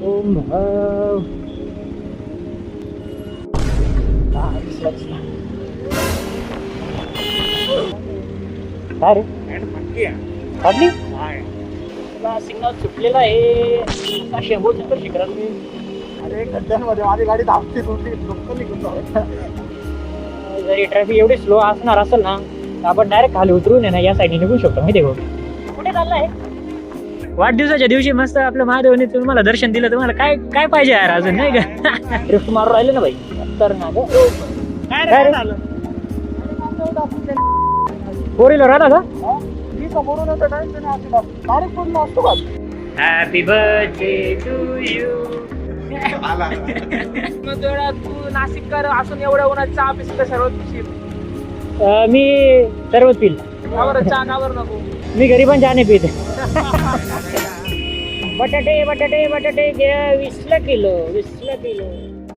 ओम भाव काय रे काढली सिग्नल सुटलेला आहे शेंबूरच्या तर शिखरात मी अरे खड्ड्यांमध्ये माझी गाडी धावते होती लोक निघून जाऊ. जरी ट्रॅफिक एवढी स्लो असणार असेल ना तर आपण डायरेक्ट खाली उतरून आहे ना या साईडने निघू शकतो माहिती आहे का? कुठे चाललाय वाढदिवसाच्या दिवशी मस्त आपलं महादेवाने तुम्हाला दर्शन दिलं तुम्हाला काय काय पाहिजे यार अजून नाही का ड्रिफ्ट मारून राहिले ना भाई तर ना ग काय रे झालं फोर व्हीलर आला का मी समोरून येतो डायरेक्ट पूर्ण असतो का हॅपी बर्थडे टू यू तू नाशिककर असून एवढ्या उन्हात चहा पिसलं सर्वात मी सर्वच पिल चहा कावर नको मी घरी पण चहा नाही पिते बटाटे बटाटे बटाटे घ्या 20 किलो